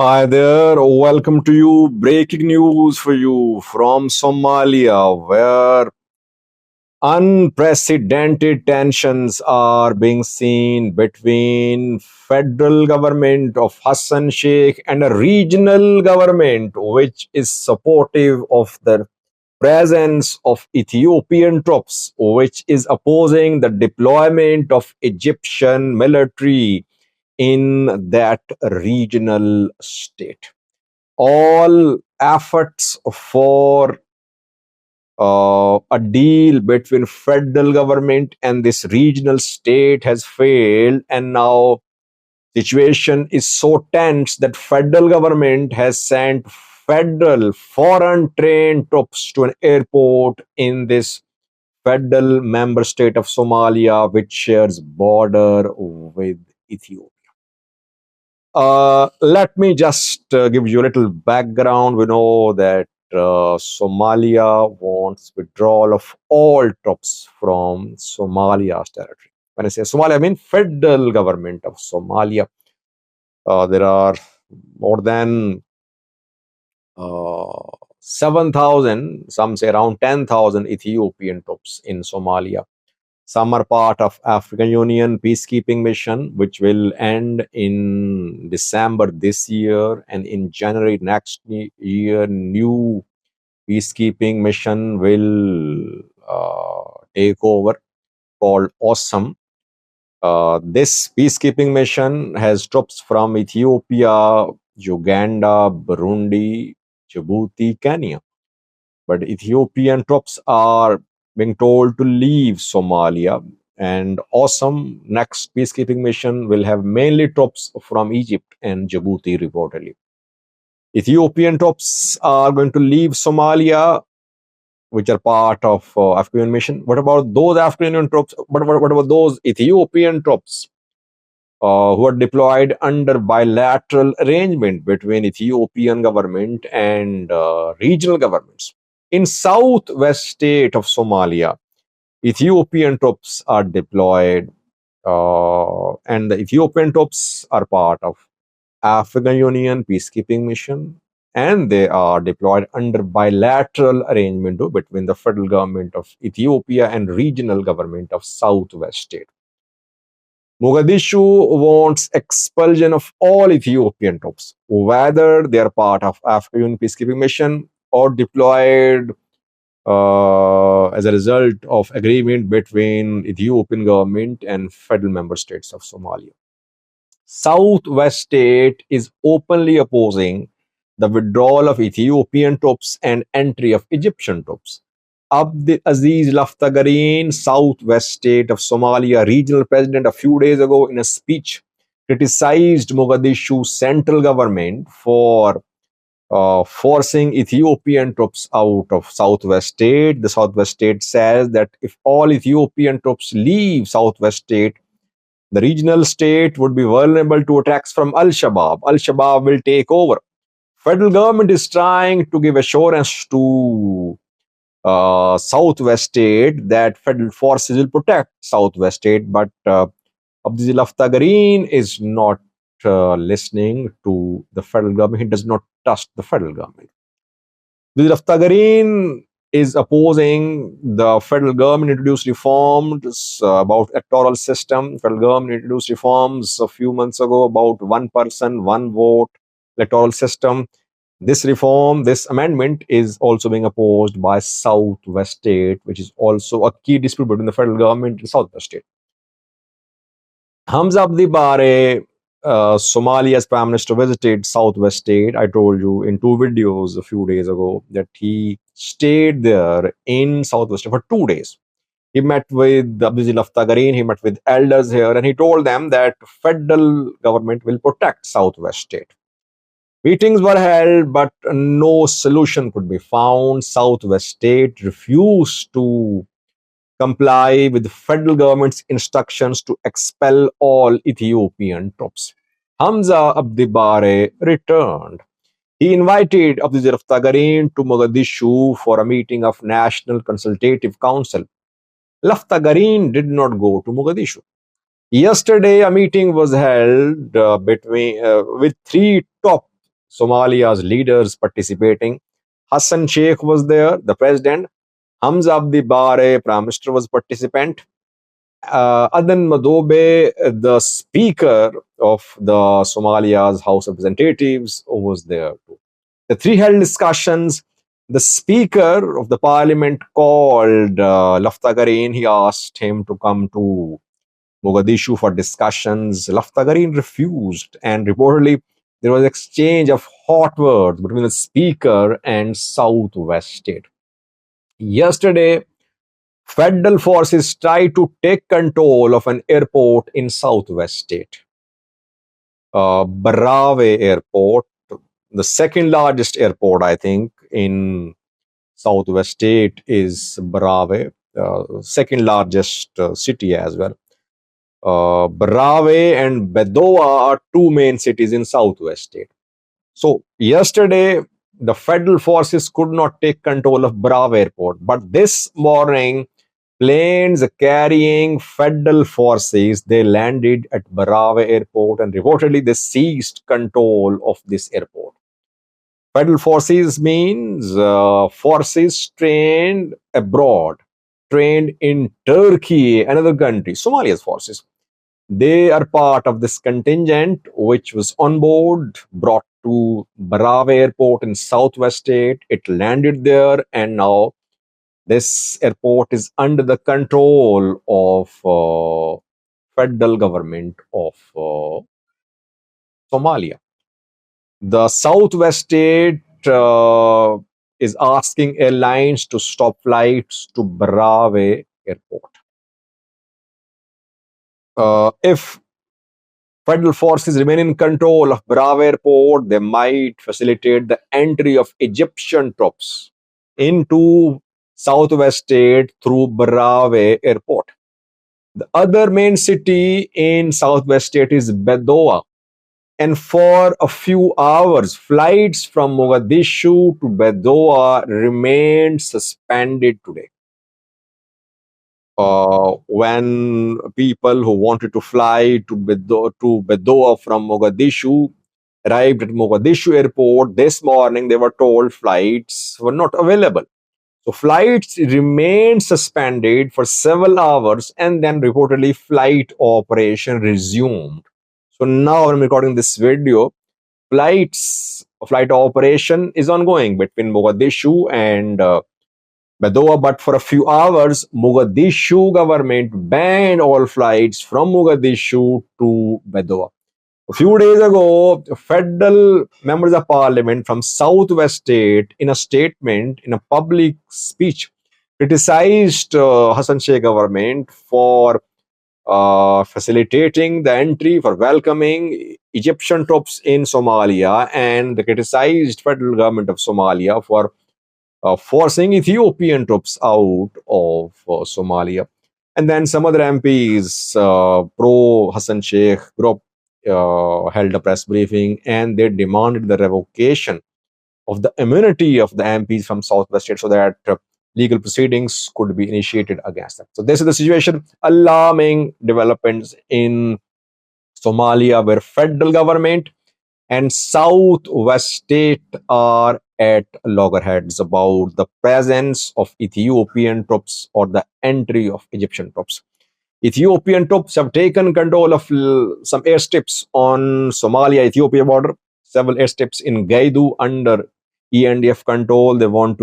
Hi there, welcome to you. Breaking news for you from Somalia, where unprecedented tensions are being seen between federal government of Hassan Sheikh and a regional government which is supportive of the presence of Ethiopian troops, which is opposing the deployment of Egyptian military in that regional state. All efforts for a deal between federal government and this regional state has failed, and now situation is so tense that federal government has sent federal foreign trained troops to an airport in this federal member state of Somalia, which shares border with Ethiopia. Let me just give you a little background. We know that Somalia wants withdrawal of all troops from Somalia's territory. When I say Somalia, I mean federal government of Somalia. There are more than 7,000, some say around 10,000 Ethiopian troops in Somalia. Some are part of African Union peacekeeping mission, which will end in December this year, and in January next year, new peacekeeping mission will take over, called Awesome. This peacekeeping mission has troops from Ethiopia, Uganda, Burundi, Djibouti, Kenya. But Ethiopian troops are being told to leave Somalia. And Awesome next peacekeeping mission will have mainly troops from Egypt and Djibouti, reportedly. Ethiopian troops are going to leave Somalia, which are part of African mission. What about those African troops? What about those Ethiopian troops who are deployed under bilateral arrangement between Ethiopian government and regional governments? In southwest state of Somalia, Ethiopian troops are deployed, and the Ethiopian troops are part of African Union peacekeeping mission, and they are deployed under bilateral arrangement between the federal government of Ethiopia and regional government of southwest state. Mogadishu wants expulsion of all Ethiopian troops, whether they are part of African Union peacekeeping mission or deployed as a result of agreement between Ethiopian government and federal member states of Somalia. Southwest state is openly opposing the withdrawal of Ethiopian troops and entry of Egyptian troops. Abd Aziz Laftagarin, Southwest State of Somalia regional president, a few days ago in a speech criticized Mogadishu central government for forcing Ethiopian troops out of Southwest State. The Southwest State says that if all Ethiopian troops leave Southwest State, the regional state would be vulnerable to attacks from Al-Shabaab. Al-Shabaab will take over. Federal government is trying to give assurance to Southwest State that federal forces will protect Southwest State, but Abdul Laftagarin is not listening to the federal government. He does not trust the federal government. Abdul Laftagarin is opposing the federal government introduced reforms about electoral system. Federal government introduced reforms a few months ago about one person, one vote electoral system. This reform, this amendment is also being opposed by Southwest State, which is also a key dispute between the federal government and Southwest State. Hamza Abdi Bare, Somalia's prime minister, visited Southwest State. I told you in two videos a few days ago that he stayed there in Southwest State for 2 days. He met with Abdul Laftagarin, he met with elders here, and he told them that federal government will protect Southwest State. Meetings were held, but no solution could be found. Southwest State refused to comply with the federal government's instructions to expel all Ethiopian troops. Hamza Abdi Bare returned. He invited Abdul Laftagarin to Mogadishu for a meeting of National Consultative Council. Laftagarin did not go to Mogadishu. Yesterday, a meeting was held with three top Somalia's leaders participating. Hassan Sheikh was there, the president. Hamza Abdi Bare, Prime Minister, was participant. Adan Madobe, the Speaker of the Somalia's House of Representatives, was there too. The three held discussions. The Speaker of the Parliament called Laftagarin. He asked him to come to Mogadishu for discussions. Laftagarin refused, and reportedly there was exchange of hot words between the Speaker and Southwest State. Yesterday, federal forces tried to take control of an airport in Southwest State. Barave Airport, the second largest airport, I think, in Southwest State is Barave, second largest city as well. Barave and Bedoa are two main cities in Southwest State. So yesterday, the federal forces could not take control of Barave Airport, but this morning, planes carrying federal forces, they landed at Barave Airport, and reportedly they seized control of this airport. Federal forces means forces trained abroad, trained in Turkey, another country, Somalia's forces. They are part of this contingent which was on board, brought to Barave Airport in Southwest State. It landed there, and now this airport is under the control of federal government of Somalia. The Southwest State is asking airlines to stop flights to Barave Airport. If federal forces remain in control of Barave Airport, they might facilitate the entry of Egyptian troops into Southwest State through Barave Airport. The other main city in Southwest State is Bedoa. And for a few hours, flights from Mogadishu to Bedoa remained suspended today. When people who wanted to fly to Bedoa from Mogadishu arrived at Mogadishu airport this morning, they were told flights were not available. So flights remained suspended for several hours, and then reportedly flight operation resumed. So now I'm recording this video. Flight operation is ongoing between Mogadishu and Bedoa, but for a few hours, Mogadishu government banned all flights from Mogadishu to Bedoa. A few days ago, federal members of parliament from Southwest State, in a statement, in a public speech, criticized Hassan Sheikh government for facilitating the entry, for welcoming Egyptian troops in Somalia, and they criticized federal government of Somalia for forcing Ethiopian troops out of Somalia. And then some other MPs, pro Hassan Sheikh group, held a press briefing, and they demanded the revocation of the immunity of the MPs from Southwest State so that legal proceedings could be initiated against them. So this is the situation. Alarming developments in Somalia, where federal government and Southwest State are at loggerheads about the presence of Ethiopian troops or the entry of Egyptian troops. Ethiopian troops have taken control of some airstrips on Somalia-Ethiopia border, several airstrips in Gaidu under ENDF control. They want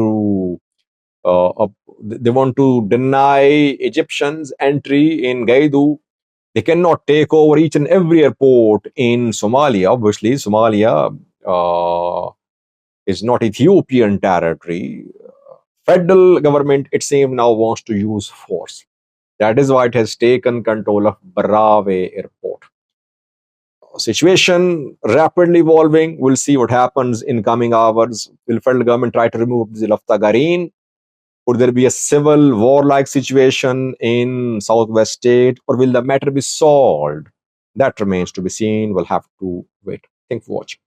to deny Egyptians entry in Gaidu. They cannot take over each and every airport in Somalia. Obviously, Somalia is not Ethiopian territory. Federal government, it seems, now wants to use force. That is why it has taken control of Barave Airport. Situation rapidly evolving. We'll see what happens in coming hours. Will federal government try to remove Zilafta Garin? Could there be a civil war-like situation in Southwest State, or will the matter be solved? That remains to be seen. We'll have to wait. Thanks for watching.